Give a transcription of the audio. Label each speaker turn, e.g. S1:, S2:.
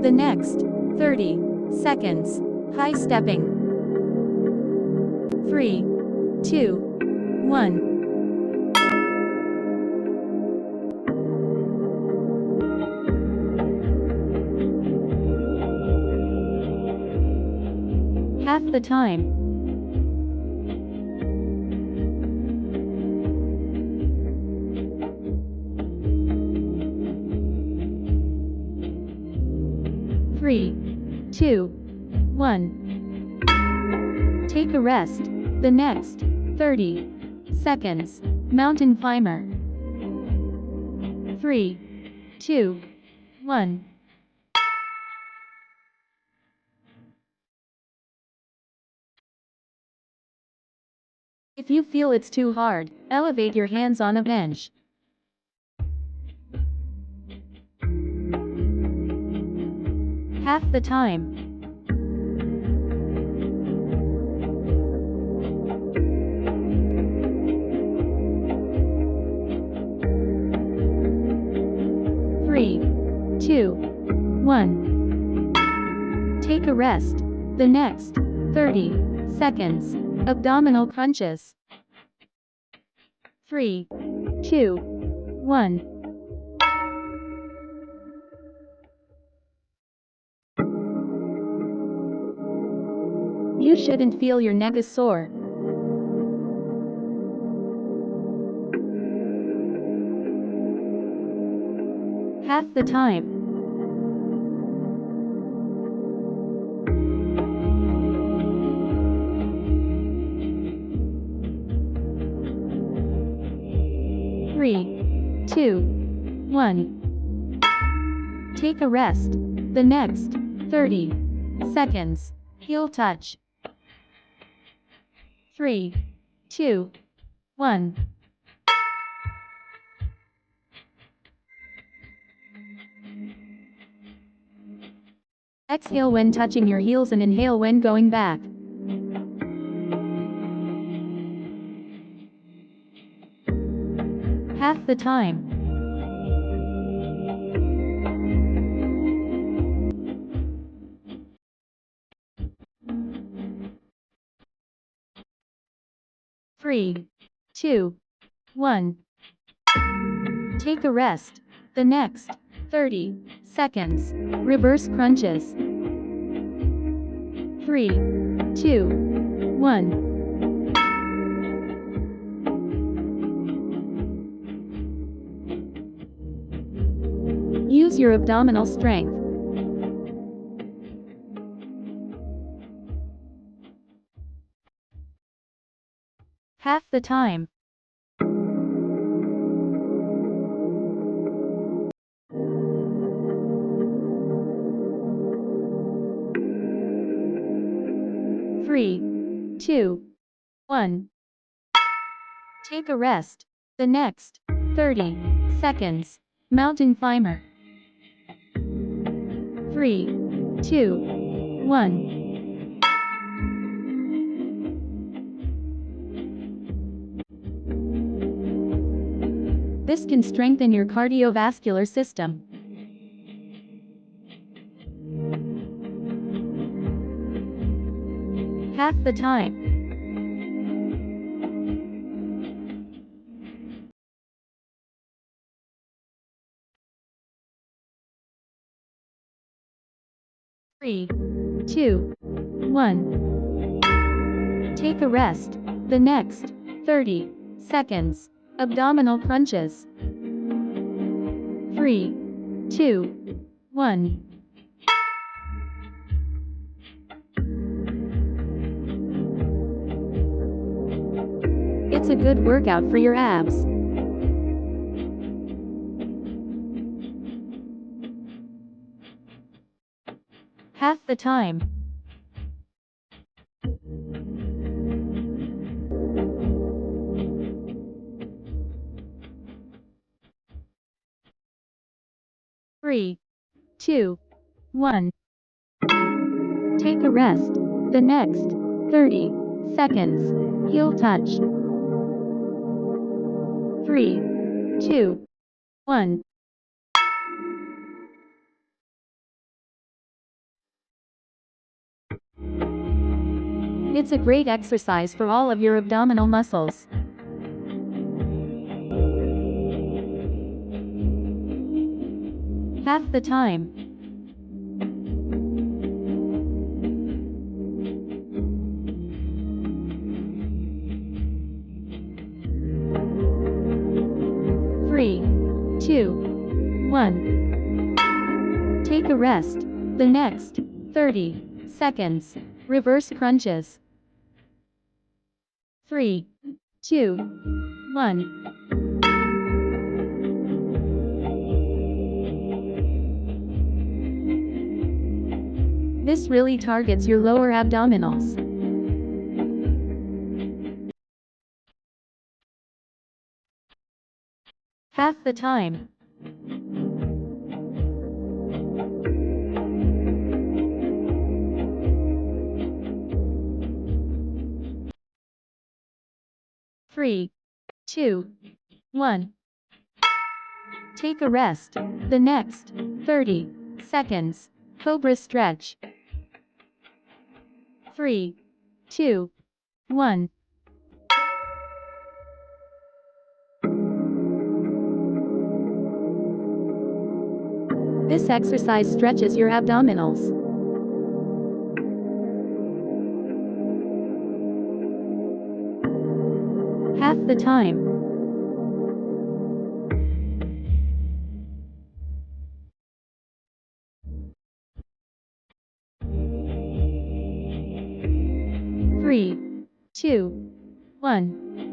S1: The next 30 seconds, high stepping. 3, 2, 1. Half the time. 3, 2, 1. Take a rest. The next 30 seconds, mountain climber. 3, 2, 1. If you feel it's too hard, elevate your hands on a bench. Half the time. 3, 2, 1. Take a rest. The next 30 seconds, abdominal crunches. 3, 2, 1. You shouldn't feel your neck is sore. Half the time. 3, 2, 1. Take a rest. The next 30 seconds, heel touch. 3, 2, 1. Exhale when touching your heels and inhale when going back. Half the time. 3, 2, 1. Take a rest. The next 30 seconds, reverse crunches. 3, 2, 1. Use your abdominal strength. Half the time. 3, 2, 1. Take a rest. The next 30 seconds, mountain climber. 3, 2, 1. This can strengthen your cardiovascular system. Half the time. 3, 2, 1. Take a rest. The next 30 seconds, abdominal crunches. 3, 2, 1. It's a good workout for your abs. Half the time. 3, 2, 1. Take a rest. The next 30 seconds, heel touch. 3, 2, 1. It's a great exercise for all of your abdominal muscles. Half the time. 3, 2, 1. Take a rest. The next 30 seconds. Reverse crunches. 3, 2, 1. This really targets your lower abdominals. Half the time. 3, 2, 1. Take a rest. The next 30 seconds. Cobra stretch. 3, 2, 1. This exercise stretches your abdominals. Half the time. 3, 2, 1.